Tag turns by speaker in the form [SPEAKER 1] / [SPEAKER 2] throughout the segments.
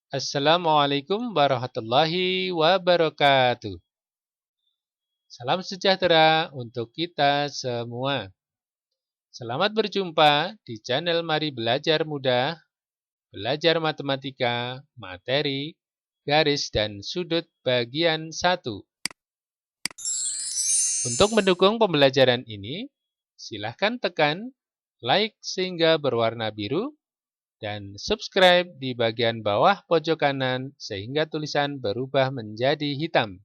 [SPEAKER 1] Assalamualaikum warahmatullahi wabarakatuh. Salam sejahtera untuk kita semua. Selamat berjumpa di channel Mari Belajar Mudah, belajar matematika, materi, garis, dan sudut bagian 1. Untuk mendukung pembelajaran ini, silahkan tekan like sehingga berwarna biru dan subscribe di bagian bawah pojok kanan sehingga tulisan berubah menjadi hitam.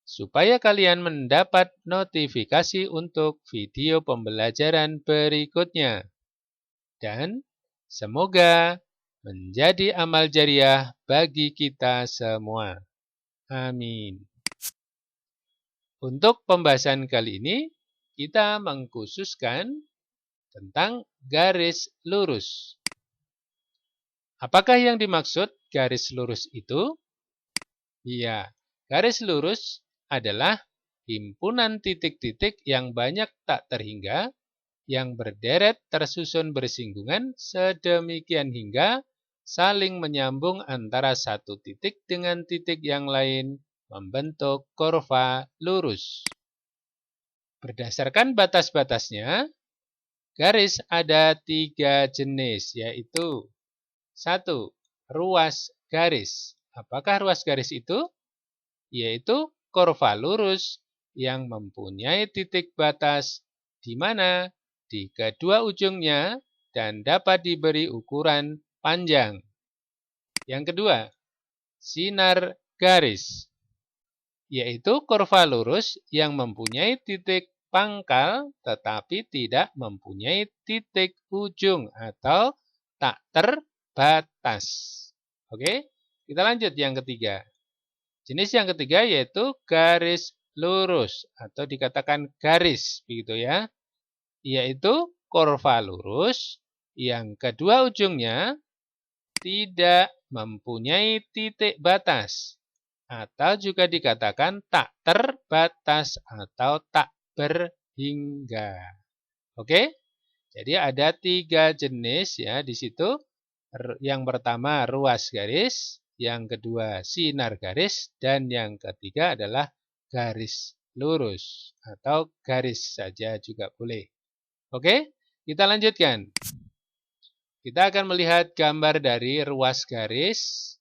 [SPEAKER 1] Supaya kalian mendapat notifikasi untuk video pembelajaran berikutnya. Dan semoga menjadi amal jariah bagi kita semua. Amin. Untuk pembahasan kali ini, kita mengkhususkan tentang garis lurus. Apakah yang dimaksud garis lurus itu? Iya, garis lurus adalah himpunan titik-titik yang banyak tak terhingga, yang berderet tersusun bersinggungan sedemikian hingga saling menyambung antara satu titik dengan titik yang lain membentuk kurva lurus. Berdasarkan batas-batasnya, garis ada 3 jenis, yaitu 1. Ruas garis. Apakah ruas garis itu? Yaitu kurva lurus yang mempunyai titik batas di mana di kedua ujungnya dan dapat diberi ukuran panjang. Yang kedua, sinar garis, yaitu kurva lurus yang mempunyai titik pangkal tetapi tidak mempunyai titik ujung atau tak terbatas. Oke, kita lanjut yang ketiga. Jenis yang ketiga yaitu garis lurus atau dikatakan garis, begitu ya. Yaitu kurva lurus yang kedua ujungnya tidak mempunyai titik batas atau juga dikatakan tak terbatas atau tak berhingga. Oke? Jadi ada 3 jenis ya di situ. Yang pertama ruas garis, yang kedua sinar garis, dan yang ketiga adalah garis lurus atau garis saja juga boleh. Oke, kita lanjutkan. Kita akan melihat gambar dari ruas garis,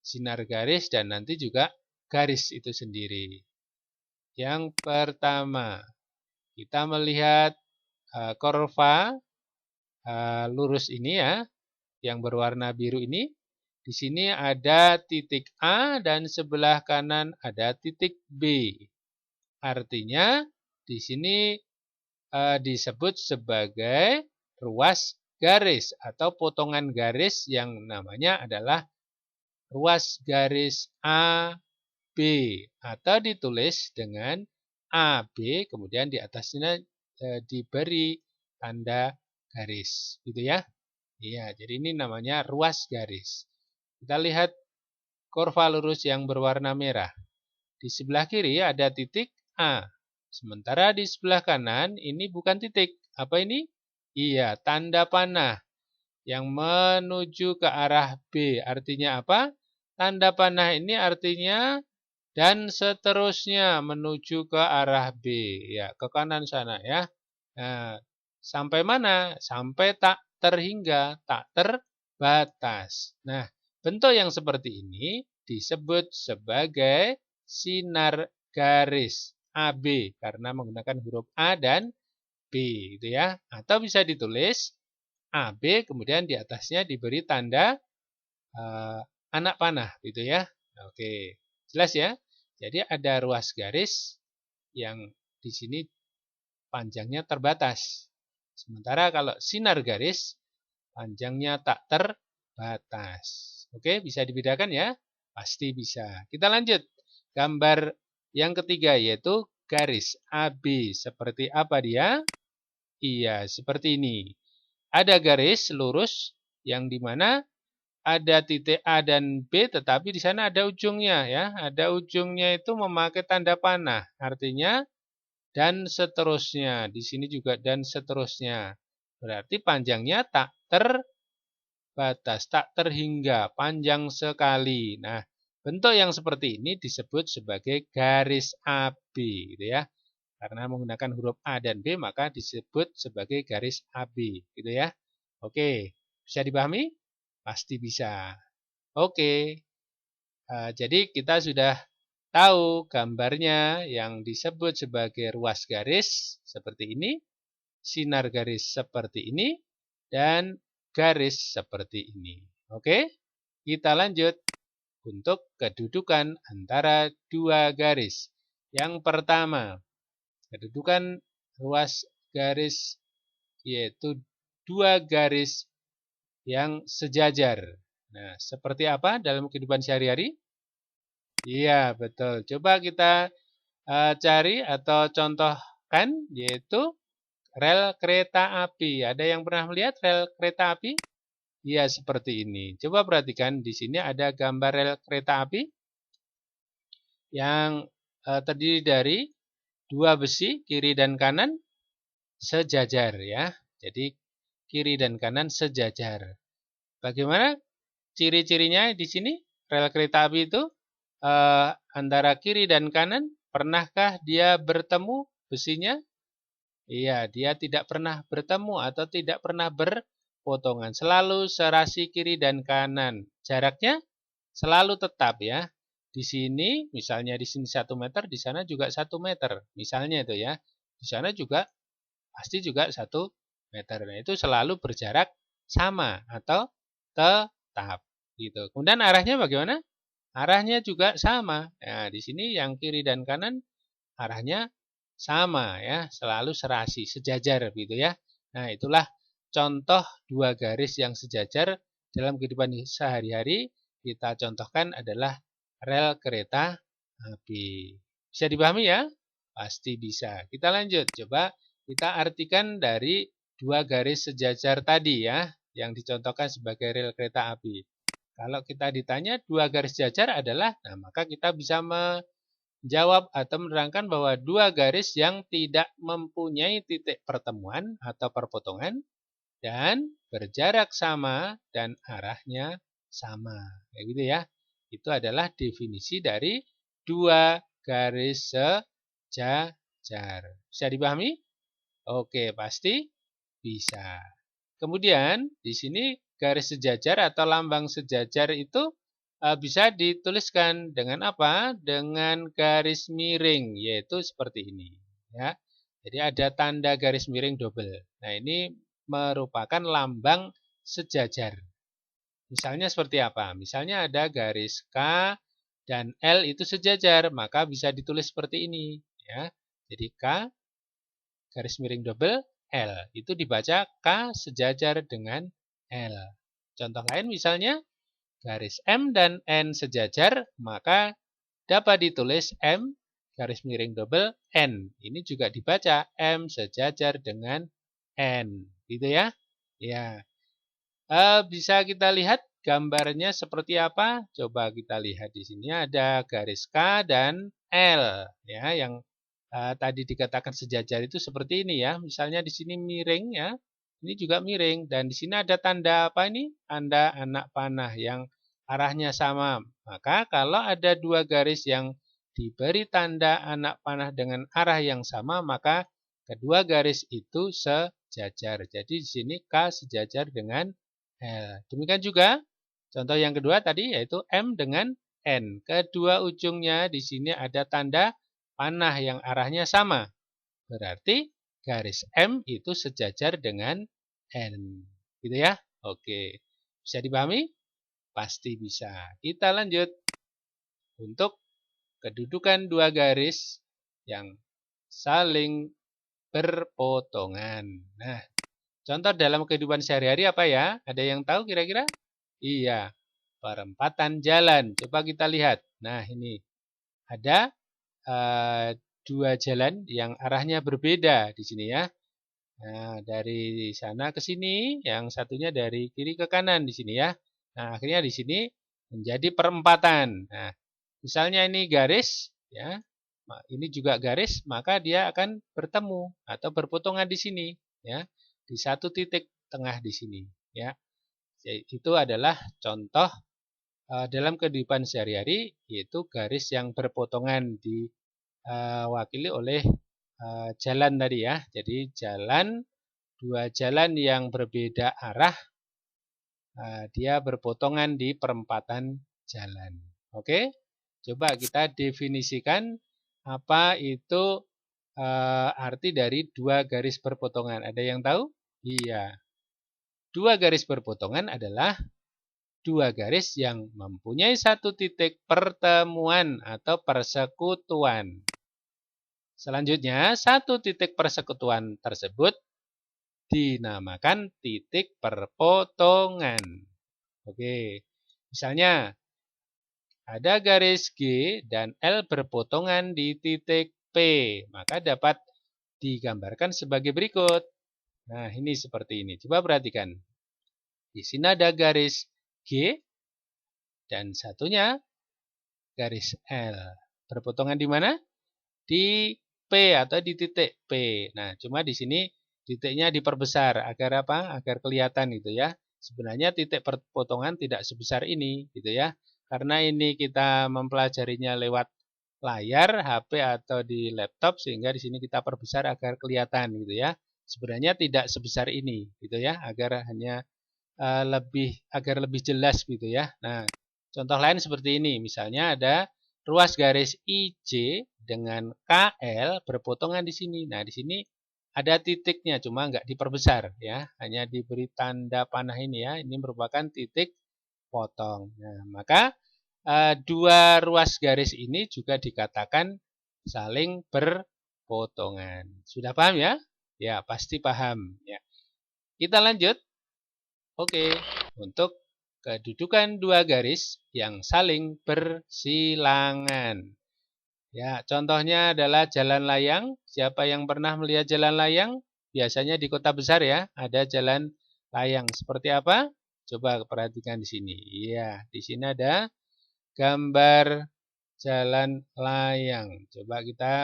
[SPEAKER 1] sinar garis, dan nanti juga garis itu sendiri. Yang pertama, kita melihat kurva lurus ini ya, yang berwarna biru ini. Di sini ada titik A dan sebelah kanan ada titik B. Artinya di sini disebut sebagai ruas garis atau potongan garis yang namanya adalah ruas garis AB atau ditulis dengan AB kemudian di atasnya diberi tanda garis, gitu ya. Iya, jadi ini namanya ruas garis. Kita lihat kurva lurus yang berwarna merah. Di sebelah kiri ada titik A. Sementara di sebelah kanan ini bukan titik. Apa ini? Iya, tanda panah yang menuju ke arah B. Artinya apa? Tanda panah ini artinya dan seterusnya menuju ke arah B. Ya, ke kanan sana ya. Nah, sampai mana? Sampai tak terhingga, tak terbatas. Nah, bentuk yang seperti ini disebut sebagai sinar garis AB karena menggunakan huruf A dan B gitu ya. Atau bisa ditulis AB kemudian di atasnya diberi tanda anak panah gitu ya. Oke, jelas ya. Jadi ada ruas garis yang di sini panjangnya terbatas. Sementara kalau sinar garis panjangnya tak terbatas. Oke, bisa dibedakan ya? Pasti bisa. Kita lanjut. Gambar yang ketiga yaitu garis AB. Seperti apa dia? Iya, seperti ini. Ada garis lurus yang dimana ada titik A dan B, tetapi di sana ada ujungnya ya. Ada ujungnya itu memakai tanda panah. Artinya dan seterusnya. Di sini juga dan seterusnya. Berarti panjangnya tak terbatas. batas, tak terhingga, panjang sekali. Nah, bentuk yang seperti ini disebut sebagai garis AB, gitu ya. Karena menggunakan huruf A dan B, maka disebut sebagai garis AB, gitu ya. Oke, bisa dipahami? Pasti bisa. Oke, jadi kita sudah tahu gambarnya yang disebut sebagai ruas garis seperti ini, sinar garis seperti ini, dan garis seperti ini. Oke, kita lanjut untuk kedudukan antara dua garis. Yang pertama, kedudukan ruas garis yaitu dua garis yang sejajar. Nah, seperti apa dalam kehidupan sehari-hari? Iya, betul. Coba kita cari atau contohkan, yaitu rel kereta api. Ada yang pernah melihat rel kereta api? Iya, seperti ini. Coba perhatikan, di sini ada gambar rel kereta api yang terdiri dari dua besi, kiri dan kanan, sejajar ya. Jadi, kiri dan kanan sejajar. Bagaimana ciri-cirinya di sini? Rel kereta api itu antara kiri dan kanan, pernahkah dia bertemu besinya? Iya, dia tidak pernah bertemu atau tidak pernah berpotongan. Selalu serasi kiri dan kanan. Jaraknya selalu tetap ya. Di sini, misalnya di sini 1 meter, di sana juga 1 meter. Misalnya itu ya. Di sana juga pasti juga 1 meter. Nah, itu selalu berjarak sama atau tetap. Gitu. Kemudian arahnya bagaimana? Arahnya juga sama. Nah, di sini yang kiri dan kanan arahnya sama ya, selalu serasi, sejajar gitu ya. Nah, itulah contoh dua garis yang sejajar dalam kehidupan sehari-hari. Kita contohkan adalah rel kereta api. Bisa dipahami ya? Pasti bisa. Kita lanjut. Coba kita artikan dari dua garis sejajar tadi ya, yang dicontohkan sebagai rel kereta api. Kalau kita ditanya dua garis sejajar adalah, nah maka kita bisa menjawab atau menerangkan bahwa dua garis yang tidak mempunyai titik pertemuan atau perpotongan dan berjarak sama dan arahnya sama. Kayak gitu ya. Itu adalah definisi dari dua garis sejajar. Bisa dipahami? Oke, pasti bisa. Kemudian di sini garis sejajar atau lambang sejajar itu bisa dituliskan dengan apa? Dengan garis miring, yaitu seperti ini. Ya. Jadi ada tanda garis miring double. Nah, ini merupakan lambang sejajar. Misalnya seperti apa? Misalnya ada garis K dan L itu sejajar, maka bisa ditulis seperti ini. Ya. Jadi K garis miring double L. Itu dibaca K sejajar dengan L. Contoh lain misalnya garis M dan N sejajar, maka dapat ditulis M garis miring double N. Ini juga dibaca M sejajar dengan N. Gitu ya. Ya. Bisa kita lihat gambarnya seperti apa? Coba kita lihat di sini ada garis K dan L ya yang tadi dikatakan sejajar itu seperti ini ya. Misalnya di sini miring ya. Ini juga miring dan di sini ada tanda apa ini? Tanda anak panah yang arahnya sama. Maka kalau ada dua garis yang diberi tanda anak panah dengan arah yang sama, maka kedua garis itu sejajar. Jadi di sini K sejajar dengan L. Demikian juga contoh yang kedua tadi yaitu M dengan N. Kedua ujungnya di sini ada tanda panah yang arahnya sama. Berarti garis M itu sejajar dengan N. Gitu ya? Oke. Bisa dipahami? Pasti bisa. Kita lanjut untuk kedudukan dua garis yang saling berpotongan. Nah, contoh dalam kehidupan sehari-hari apa ya? Ada yang tahu kira-kira? Iya, perempatan jalan. Coba kita lihat. Nah, ini ada dua jalan yang arahnya berbeda di sini ya. Nah, dari sana ke sini, yang satunya dari kiri ke kanan di sini ya. Nah, akhirnya di sini menjadi perempatan. Nah, misalnya ini garis ya. Ini juga garis, maka dia akan bertemu atau berpotongan di sini ya. Di satu titik tengah di sini ya. Itu adalah contoh dalam kehidupan sehari-hari, yaitu garis yang berpotongan diwakili oleh jalan tadi ya. Jadi dua jalan yang berbeda arah, dia berpotongan di perempatan jalan. Oke, coba kita definisikan apa itu arti dari dua garis berpotongan. Ada yang tahu? Iya. Dua garis berpotongan adalah dua garis yang mempunyai satu titik pertemuan atau persekutuan. Selanjutnya, satu titik persekutuan tersebut dinamakan titik perpotongan. Oke, misalnya ada garis G dan L berpotongan di titik P, maka dapat digambarkan sebagai berikut. Nah, ini seperti ini. Coba perhatikan. Di sini ada garis G dan satunya garis L. Berpotongan di mana? Di P atau di titik P. Nah, cuma di sini titiknya diperbesar agar apa? Agar kelihatan gitu ya. Sebenarnya titik perpotongan tidak sebesar ini gitu ya. Karena ini kita mempelajarinya lewat layar, HP atau di laptop sehingga di sini kita perbesar agar kelihatan gitu ya. Sebenarnya tidak sebesar ini gitu ya, agar hanya agar lebih jelas gitu ya. Nah, contoh lain seperti ini, misalnya ada ruas garis IJ dengan KL berpotongan di sini. Nah, di sini ada titiknya, cuma nggak diperbesar ya, hanya diberi tanda panah ini ya. Ini merupakan titik potong. Nah, maka dua ruas garis ini juga dikatakan saling berpotongan. Sudah paham ya? Ya, pasti paham ya. Kita lanjut. Oke, untuk kedudukan dua garis yang saling bersilangan. Ya, contohnya adalah jalan layang. Siapa yang pernah melihat jalan layang? Biasanya di kota besar ya, ada jalan layang. Seperti apa? Coba perhatikan di sini. Iya, di sini ada gambar jalan layang. Coba kita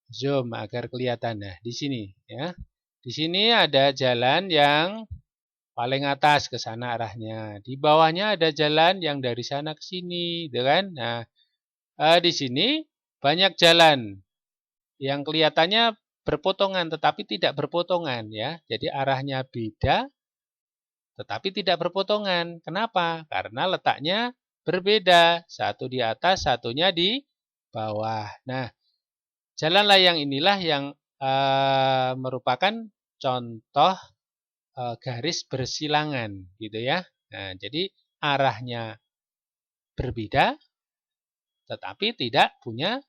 [SPEAKER 1] zoom agar kelihatan. Nah, di sini ya. Di sini ada jalan yang paling atas ke sana arahnya. Di bawahnya ada jalan yang dari sana ke sini, gitu kan? Nah, di sini banyak jalan yang kelihatannya berpotongan tetapi tidak berpotongan ya. Jadi arahnya beda tetapi tidak berpotongan. Kenapa? Karena letaknya berbeda. Satu di atas, satunya di bawah. Nah, jalan layang inilah yang merupakan contoh garis bersilangan gitu ya. Nah, jadi arahnya berbeda tetapi tidak punya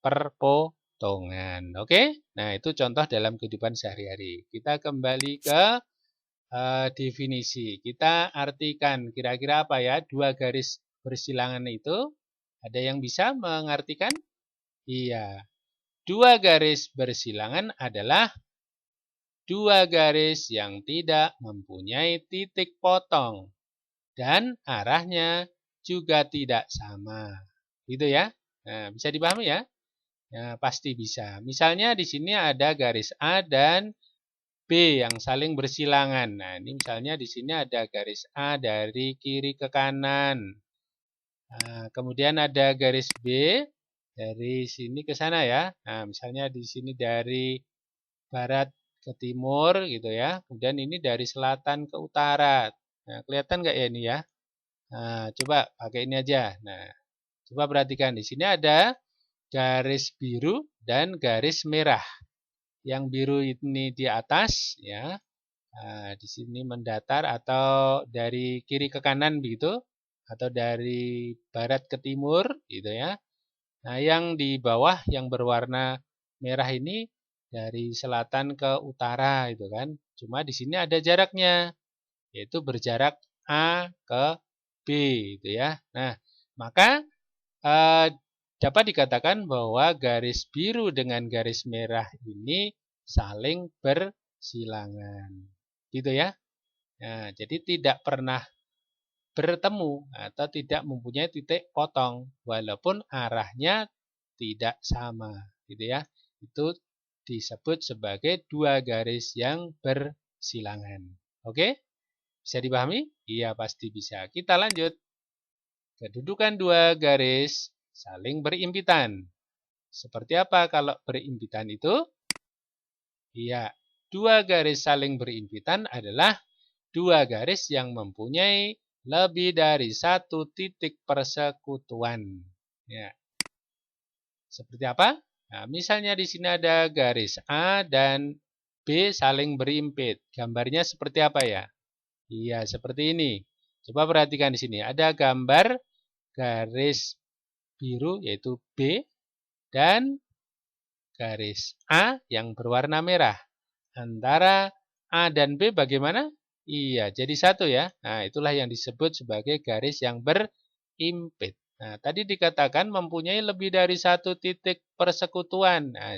[SPEAKER 1] perpotongan. Oke? Nah, itu contoh dalam kehidupan sehari-hari. Kita kembali ke definisi. Kita artikan kira-kira apa ya dua garis bersilangan itu? Ada yang bisa mengartikan? Iya. Dua garis bersilangan adalah dua garis yang tidak mempunyai titik potong dan arahnya juga tidak sama. Gitu ya. Nah, bisa dipahami ya? Ya, pasti bisa. Misalnya di sini ada garis A dan B yang saling bersilangan. Nah, ini misalnya di sini ada garis A dari kiri ke kanan. Nah, kemudian ada garis B dari sini ke sana ya. Nah, misalnya di sini dari barat ke timur gitu ya. Kemudian ini dari selatan ke utara. Nah, kelihatan nggak ya ini ya? Nah, coba pakai ini aja. Nah, coba perhatikan di sini ada garis biru dan garis merah. Yang biru ini di atas ya. Nah, di sini mendatar atau dari kiri ke kanan begitu atau dari barat ke timur gitu ya. Nah, yang di bawah yang berwarna merah ini dari selatan ke utara itu kan. Cuma di sini ada jaraknya yaitu berjarak A ke B gitu ya. Nah, maka dapat dikatakan bahwa garis biru dengan garis merah ini saling bersilangan. Gitu ya. Nah, jadi tidak pernah bertemu atau tidak mempunyai titik potong walaupun arahnya tidak sama, gitu ya. Itu disebut sebagai dua garis yang bersilangan. Oke? Bisa dipahami? Iya, pasti bisa. Kita lanjut. Kedudukan dua garis saling berimpitan. Seperti apa kalau berimpitan itu? Iya, dua garis saling berimpitan adalah dua garis yang mempunyai lebih dari satu titik persekutuan. Ya. Seperti apa? Nah, misalnya di sini ada garis A dan B saling berimpit. Gambarnya seperti apa ya? Iya, seperti ini. Coba perhatikan di sini. Ada gambar garis biru yaitu B dan garis A yang berwarna merah. Antara A dan B bagaimana? Iya, jadi satu ya. Nah, itulah yang disebut sebagai garis yang berimpit. Nah, tadi dikatakan mempunyai lebih dari satu titik persekutuan. Nah,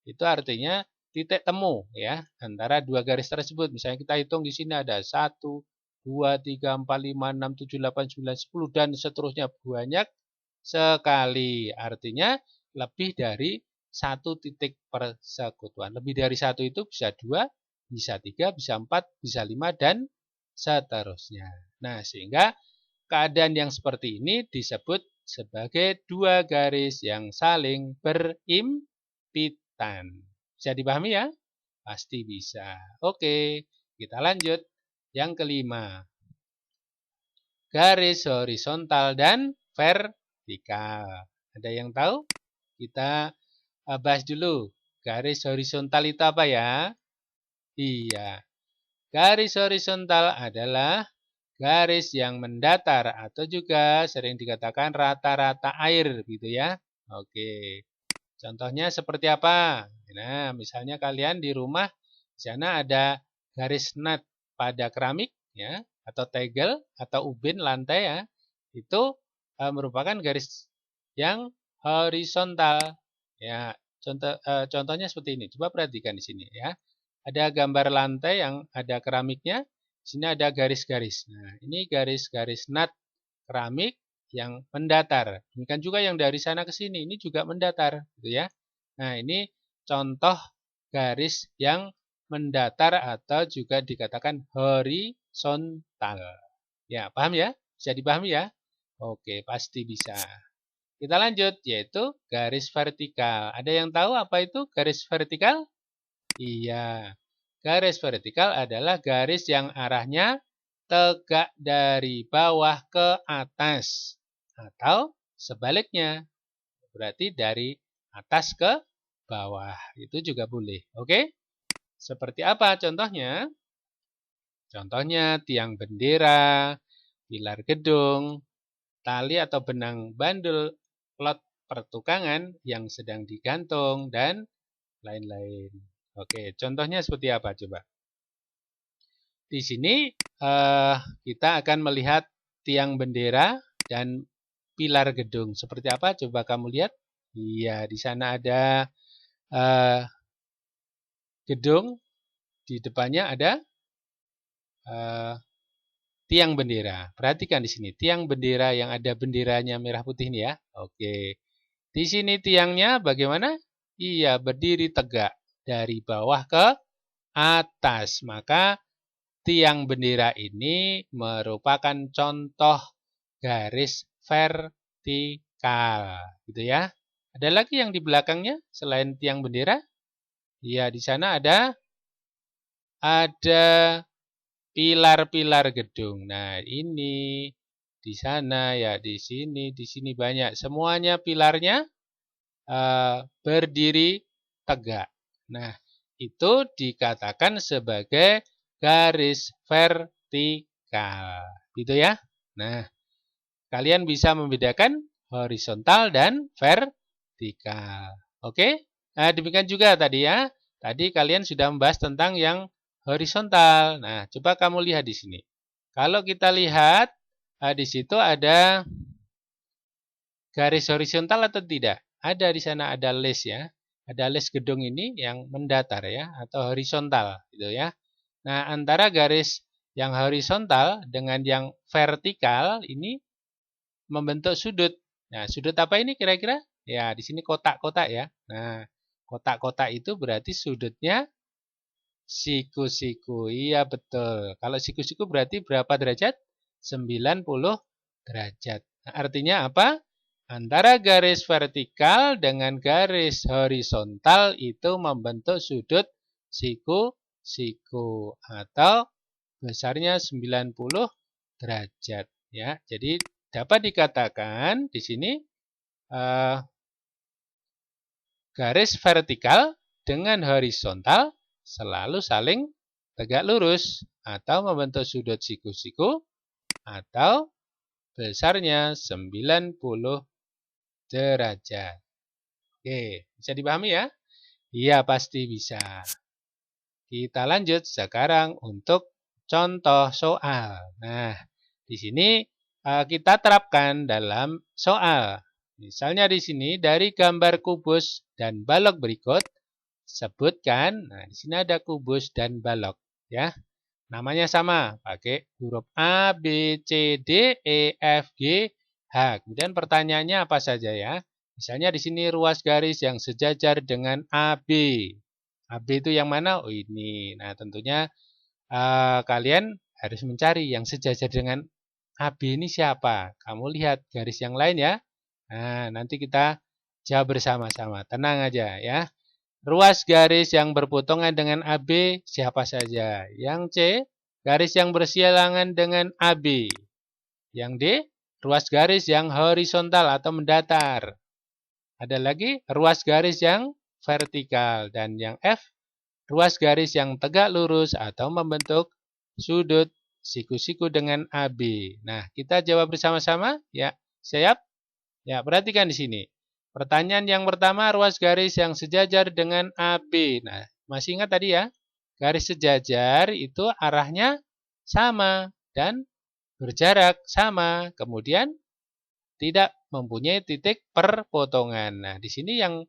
[SPEAKER 1] itu artinya titik temu ya antara dua garis tersebut. Misalnya kita hitung di sini ada 1, 2, 3, 4, 5, 6, 7, 8, 9, 10 dan seterusnya banyak sekali. Artinya lebih dari satu titik persekutuan. Lebih dari satu itu bisa 2, bisa 3, bisa 4, bisa 5, dan seterusnya. Nah, sehingga keadaan yang seperti ini disebut sebagai dua garis yang saling berimpitan. Bisa dipahami ya? Pasti bisa. Oke, kita lanjut. Yang kelima, garis horizontal dan vertikal. Ada yang tahu? Kita bahas dulu. Garis horizontal itu apa ya? Iya. Garis horizontal adalah garis yang mendatar atau juga sering dikatakan rata-rata air gitu ya. Oke. Contohnya seperti apa? Nah, misalnya kalian di rumah di sana ada garis nat pada keramik ya atau tegel atau ubin lantai ya. Itu merupakan garis yang horizontal. Ya, contohnya seperti ini. Coba perhatikan di sini ya. Ada gambar lantai yang ada keramiknya. Di sini ada garis-garis. Nah, ini garis-garis nat keramik yang mendatar. Demikian juga yang dari sana ke sini, ini juga mendatar, gitu ya. Nah, ini contoh garis yang mendatar atau juga dikatakan horizontal. Ya, paham ya? Bisa dipahami ya? Oke, pasti bisa. Kita lanjut, yaitu garis vertikal. Ada yang tahu apa itu garis vertikal? Iya, garis vertikal adalah garis yang arahnya tegak dari bawah ke atas. Atau sebaliknya, berarti dari atas ke bawah. Itu juga boleh. Oke? Seperti apa contohnya? Contohnya tiang bendera, pilar gedung, tali atau benang bandul plot pertukangan yang sedang digantung, dan lain-lain. Oke, contohnya seperti apa coba? Di sini kita akan melihat tiang bendera dan pilar gedung. Seperti apa? Coba kamu lihat. Iya, di sana ada gedung, di depannya ada tiang bendera. Perhatikan di sini, tiang bendera yang ada benderanya merah putih ini ya. Oke. Di sini tiangnya bagaimana? Iya, berdiri tegak dari bawah ke atas. Maka tiang bendera ini merupakan contoh garis vertikal, gitu ya. Ada lagi yang di belakangnya selain tiang bendera? Iya, di sana ada pilar-pilar gedung. Nah, ini di sana ya, di sini banyak. Semuanya pilarnya berdiri tegak. Nah, itu dikatakan sebagai garis vertikal. Gitu ya. Nah, kalian bisa membedakan horizontal dan vertikal. Oke? Nah, demikian juga tadi ya. Tadi kalian sudah membahas tentang yang horizontal. Nah, coba kamu lihat di sini. Kalau kita lihat, di situ ada garis horizontal atau tidak? Ada di sana, ada les ya. Ada les gedung ini yang mendatar ya, atau horizontal gitu ya. Nah, antara garis yang horizontal dengan yang vertikal ini membentuk sudut. Nah, sudut apa ini kira-kira? Ya, di sini kotak-kotak ya. Nah, kotak-kotak itu berarti sudutnya siku-siku. Iya betul. Kalau siku-siku berarti berapa derajat? 90 derajat. Nah, artinya apa? Antara garis vertikal dengan garis horizontal itu membentuk sudut siku-siku atau besarnya 90 derajat ya. Jadi dapat dikatakan di sini garis vertikal dengan horizontal selalu saling tegak lurus atau membentuk sudut siku-siku atau besarnya 90 derajat. Oke, bisa dipahami ya? Iya, pasti bisa. Kita lanjut sekarang untuk contoh soal. Nah, di sini kita terapkan dalam soal. Misalnya di sini dari gambar kubus dan balok berikut, sebutkan. Nah, di sini ada kubus dan balok, ya. Namanya sama, pakai huruf A, B, C, D, E, F, G, H. Kemudian pertanyaannya apa saja ya? Misalnya di sini ruas garis yang sejajar dengan AB. AB itu yang mana? Oh ini. Nah tentunya kalian harus mencari yang sejajar dengan AB ini siapa. Kamu lihat garis yang lain ya. Nah nanti kita jawab bersama-sama. Tenang aja ya. Ruas garis yang berpotongan dengan AB siapa saja? Yang C, garis yang bersilangan dengan AB. Yang D, ruas garis yang horizontal atau mendatar. Ada lagi ruas garis yang vertikal. Dan yang F, ruas garis yang tegak lurus atau membentuk sudut siku-siku dengan AB. Nah, kita jawab bersama-sama. Ya, siap? Ya, perhatikan di sini. Pertanyaan yang pertama, ruas garis yang sejajar dengan AB. Nah, masih ingat tadi ya? Garis sejajar itu arahnya sama dan berjarak sama. Kemudian tidak mempunyai titik perpotongan. Nah, di sini yang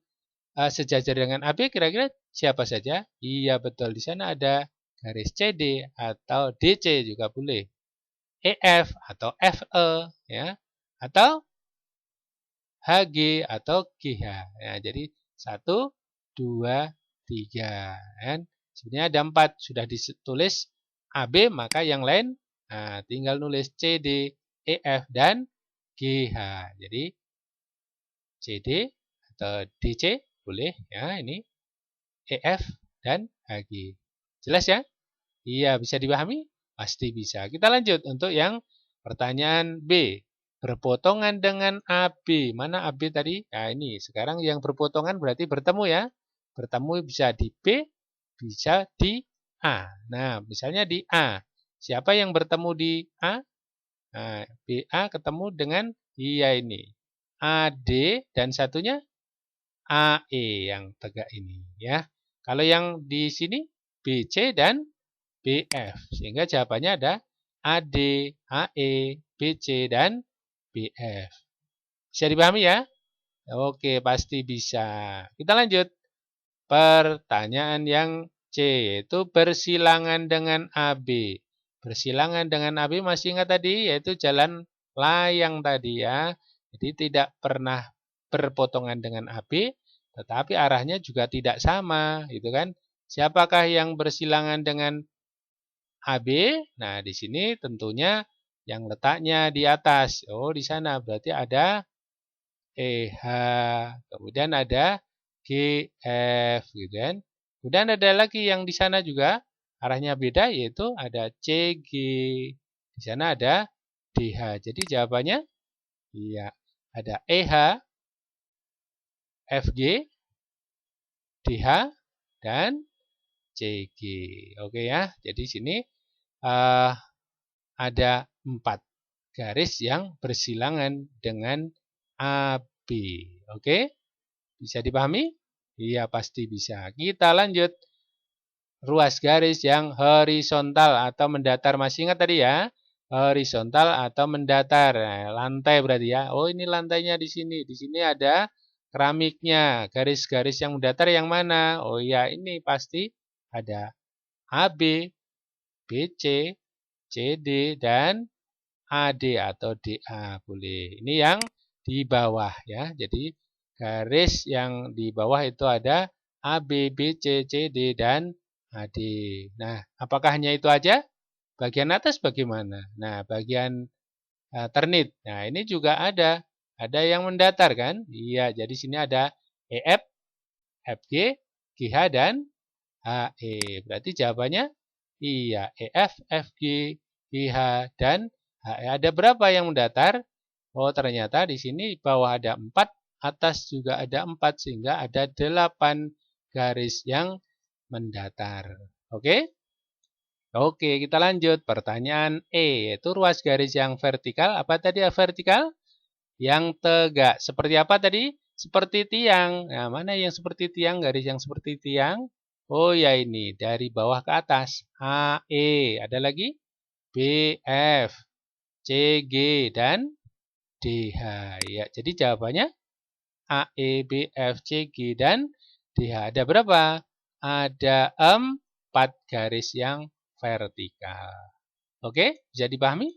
[SPEAKER 1] sejajar dengan AB kira-kira siapa saja? Iya, betul. Di sana ada garis CD atau DC juga boleh. EF atau FE ya. Atau HG atau GH. Ya, jadi 1, 2, 3. Dan sebenarnya ada 4. Sudah ditulis AB, maka yang lain tinggal nulis CD, EF, dan GH. Jadi CD atau DC boleh ya ini. EF dan HG. Jelas ya? Iya, bisa dipahami? Pasti bisa. Kita lanjut untuk yang pertanyaan B. Berpotongan dengan AB. Mana AB tadi? Nah ini, sekarang yang berpotongan berarti bertemu ya. Bertemu bisa di B, bisa di A. Nah, misalnya di A. Siapa yang bertemu di A? Nah, BA ketemu dengan iya ini. AD dan satunya AE yang tegak ini ya. Kalau yang di sini BC dan BF. Sehingga jawabannya ada AD, AE, BC, dan BF. Bisa dipahami ya? Oke, pasti bisa. Kita lanjut. Pertanyaan yang C, yaitu bersilangan dengan AB. Bersilangan dengan AB masih ingat tadi, yaitu jalan layang tadi ya. Jadi tidak pernah berpotongan dengan AB, tetapi arahnya juga tidak sama, gitu kan? Siapakah yang bersilangan dengan AB? Nah, di sini tentunya yang letaknya di atas. Oh, di sana berarti ada EH, kemudian ada GF, gitu kan? Kemudian ada lagi yang di sana juga arahnya beda, yaitu ada CG. Di sana ada DH. Jadi jawabannya iya, ada EH, FG, DH, dan CG. Oke ya, jadi sini ada 4 garis yang bersilangan dengan AB. Oke, bisa dipahami? Iya, pasti bisa. Kita lanjut. Ruas garis yang horizontal atau mendatar. Masih ingat tadi ya? Horizontal atau mendatar. Nah, lantai berarti ya. Oh, ini lantainya di sini. Di sini ada keramiknya. Garis-garis yang mendatar yang mana? Oh iya, ini pasti ada AB, BC, CD, dan AD atau DA boleh. Ini yang di bawah ya. Jadi garis yang di bawah itu ada AB, BC, CD, dan AD. Nah, apakah hanya itu aja? Bagian atas bagaimana? Nah, bagian ternit. Nah, ini juga ada. Ada yang mendatar kan? Iya, jadi sini ada EF, FG, GH, dan HE. Berarti jawabannya iya, EF, FG, GH, dan HE. Ada berapa yang mendatar? Oh, ternyata di sini bawah ada 4, atas juga ada 4, sehingga ada 8 garis yang mendatar. Oke? Oke, kita lanjut. Pertanyaan E, yaitu ruas garis yang vertikal. Apa tadi yang vertikal? Yang tegak. Seperti apa tadi? Seperti tiang. Nah, mana yang seperti tiang? Garis yang seperti tiang? Oh ya, ini dari bawah ke atas. AE. Ada lagi? BF, CG, dan DH. Ya, jadi jawabannya AE, BF, CG, dan DH. Ada berapa? Ada 4 garis yang vertikal. Oke, bisa dipahami?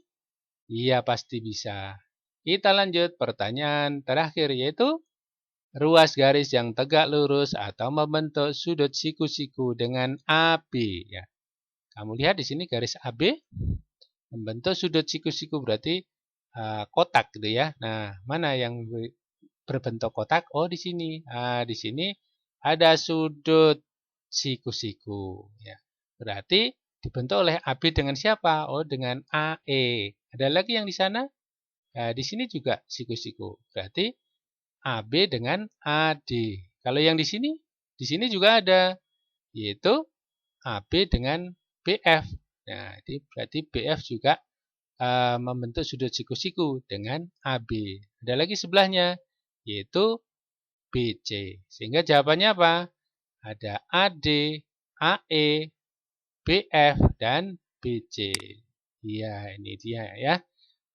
[SPEAKER 1] Iya, pasti bisa. Kita lanjut pertanyaan terakhir, yaitu ruas garis yang tegak lurus atau membentuk sudut siku-siku dengan AB. Ya. Kamu lihat di sini garis AB membentuk sudut siku-siku, berarti kotak gitu ya. Nah, mana yang berbentuk kotak? Oh, di sini. Di sini ada sudut siku-siku. Ya. Berarti dibentuk oleh AB dengan siapa? Oh, dengan AE. Ada lagi yang di sana? Nah, di sini juga siku-siku. Berarti AB dengan AD. Kalau yang di sini juga ada, yaitu AB dengan BF. Nah, ini berarti BF juga membentuk sudut siku-siku dengan AB. Ada lagi sebelahnya, yaitu BC. Sehingga jawabannya apa? Ada AD, AE, BF, dan BC. Iya, ini dia ya.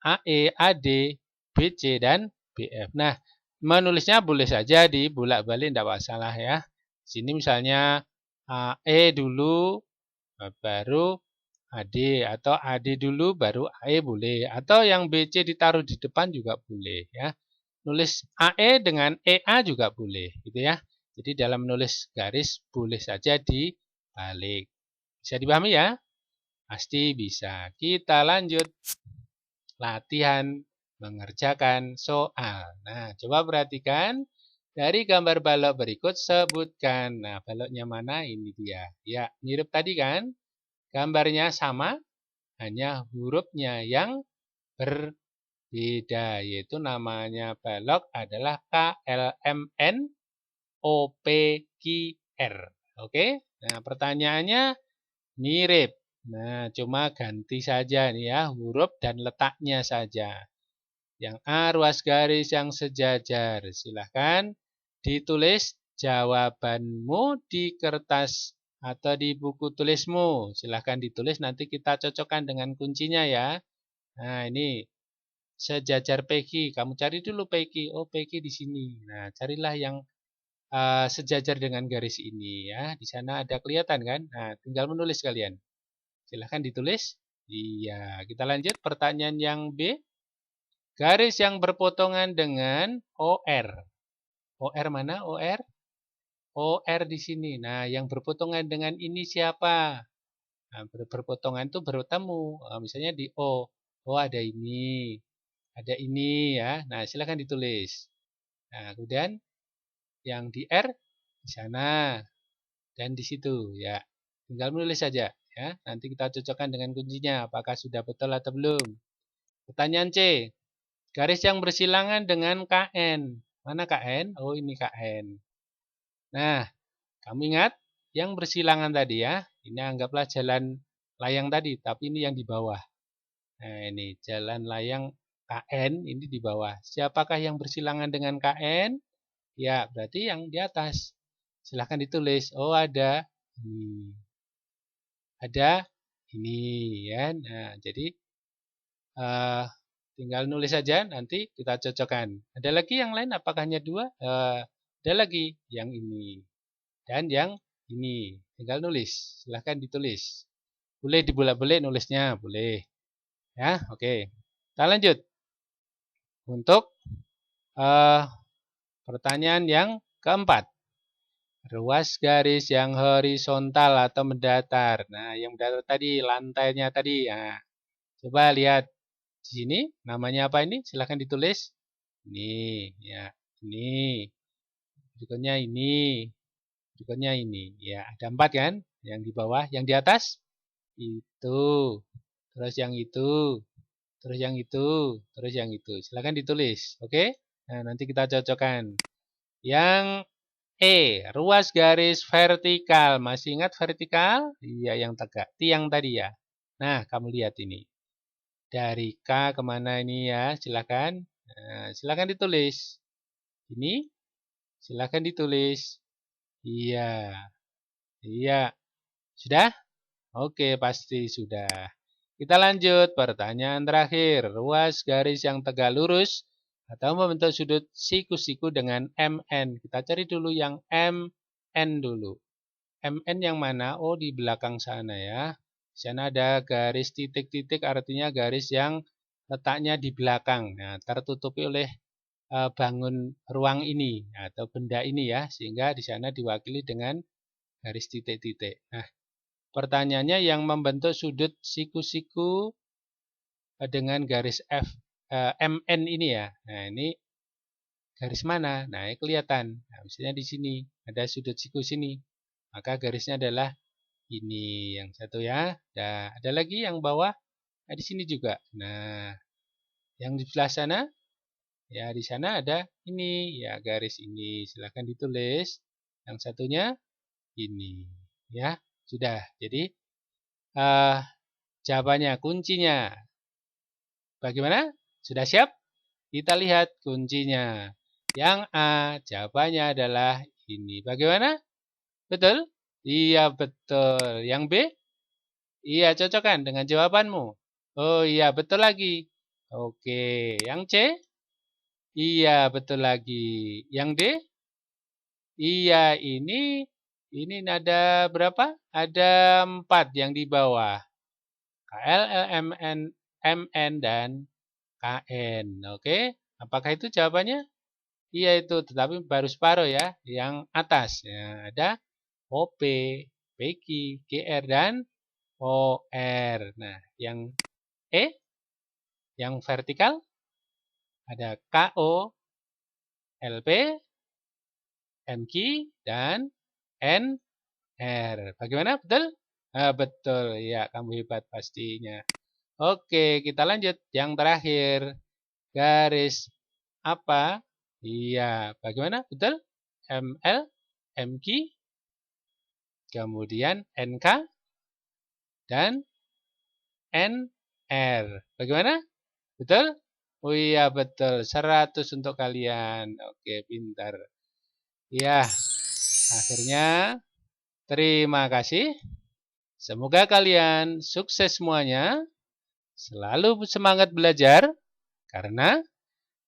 [SPEAKER 1] AE, AD, BC, dan BF. Nah, menulisnya boleh saja dibulak-balik, tidak masalah ya. Sini misalnya AE dulu, baru AD, atau AD dulu, baru AE boleh. Atau yang BC ditaruh di depan juga boleh ya. Nulis AE dengan EA juga boleh, gitu ya. Jadi dalam menulis garis boleh saja dibalik. Bisa dipahami ya? Pasti bisa. Kita lanjut. Latihan mengerjakan soal. Nah, coba perhatikan dari gambar balok berikut, sebutkan. Nah, baloknya mana? Ini dia. Ya, mirip tadi kan? Gambarnya sama, hanya hurufnya yang berbeda, yaitu namanya balok adalah KLMNOPQR. Oke? Nah, pertanyaannya mirip. Nah, cuma ganti saja nih ya, huruf dan letaknya saja. Yang A, ruas garis yang sejajar. Silahkan ditulis jawabanmu di kertas atau di buku tulismu. Silahkan ditulis, nanti kita cocokkan dengan kuncinya ya. Nah, ini sejajar Peggy. Kamu cari dulu Peggy. Oh, Peggy di sini. Nah, carilah yang sejajar dengan garis ini ya. Di sana ada kelihatan kan? Nah, tinggal menulis kalian. Silahkan ditulis. Iya, kita lanjut pertanyaan yang B. Garis yang berpotongan dengan OR. OR mana? OR? OR di sini. Nah, yang berpotongan dengan ini siapa? Nah, berpotongan itu bertemu. Misalnya di O. Oh, ada ini. Ada ini ya. Nah, silahkan ditulis. Nah, kemudian yang di R di sana dan di situ ya. Tinggal menulis saja ya. Nanti kita cocokkan dengan kuncinya apakah sudah betul atau belum. Pertanyaan C. Garis yang bersilangan dengan KN. Mana KN? Oh, ini KN. Nah, kamu ingat yang bersilangan tadi ya. Ini anggaplah jalan layang tadi, tapi ini yang di bawah. Nah, ini jalan layang KN, ini di bawah. Siapakah yang bersilangan dengan KN? Ya, berarti yang di atas. Silahkan ditulis. Oh, ada ini. Ada ini ya. Nah, jadi tinggal nulis saja, nanti kita cocokkan. Ada lagi yang lain? Apakah hanya dua? Ada lagi yang ini dan yang ini. Tinggal nulis. Silahkan ditulis. Boleh dibulak-balik nulisnya, boleh. Ya, oke. Kita lanjut. Untuk pertanyaan yang keempat. ruas garis yang horizontal atau mendatar. Nah, yang mendatar tadi, lantainya tadi. Nah, coba lihat di sini, namanya apa ini? Silahkan ditulis. Ini, ya, ini. Berikutnya ini. Berikutnya ini. Ya, ada 4 kan? Yang di bawah, yang di atas? Itu. Terus yang itu. Terus yang itu. Terus yang itu. Silahkan ditulis. Oke? Nah, nanti kita cocokkan. Yang ruas garis vertikal. Masih ingat vertikal? Iya, yang tegak. Tiang tadi ya. Nah, kamu lihat ini. Dari K kemana ini ya? Silakan. Nah, silakan ditulis. Ini. Silakan ditulis. Iya. Iya. Sudah? Oke, pasti sudah. Kita lanjut. Pertanyaan terakhir. Ruas garis yang tegak lurus atau membentuk sudut siku-siku dengan MN. Kita cari dulu yang MN dulu. MN yang mana? Oh, di belakang sana ya. Di sana ada garis titik-titik, artinya garis yang letaknya di belakang. Nah, tertutupi oleh bangun ruang ini atau benda ini ya, sehingga di sana diwakili dengan garis titik-titik. Nah, pertanyaannya yang membentuk sudut siku-siku dengan garis MN ini ya. Nah, ini garis mana? Nah, ini kelihatan. Nah, misalnya di sini ada sudut siku sini. Maka garisnya adalah ini yang satu ya. Nah, ada lagi yang bawah. Nah, di sini juga. Nah, yang di sebelah sana, ya di sana ada ini. Ya, garis ini. Silahkan ditulis. Yang satunya ini. Ya, sudah. Jadi, jawabannya, kuncinya. Bagaimana? Sudah siap? Kita lihat kuncinya. Yang A, jawabannya adalah ini. Bagaimana? Betul? Iya, betul. Yang B? Iya, cocokkan dengan jawabanmu. Oh iya, betul lagi. Oke, yang C? Iya, betul lagi. Yang D? Iya, ini ada berapa? Ada 4 yang di bawah. KL, LMN, MN, dan KN. Oke, apakah itu jawabannya? Iya itu, tetapi baru separuh ya. Yang atas ya, ada OP, PQ, GR, dan OR. Nah, yang E, yang vertikal, ada KO, LP, MQ, dan NR. Bagaimana? Betul? Betul. Ya, kamu hebat pastinya. Oke, kita lanjut. Yang terakhir, garis apa? Iya, bagaimana? Betul? ML, MQ, kemudian NK, dan NR. Bagaimana? Betul? Oh iya, betul. 100 untuk kalian. Oke, pintar. Ya, akhirnya terima kasih. Semoga kalian sukses semuanya. Selalu semangat belajar. Karena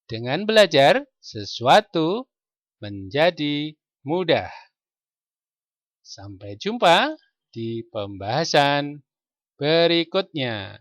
[SPEAKER 1] dengan belajar, sesuatu menjadi mudah. Sampai jumpa di pembahasan berikutnya.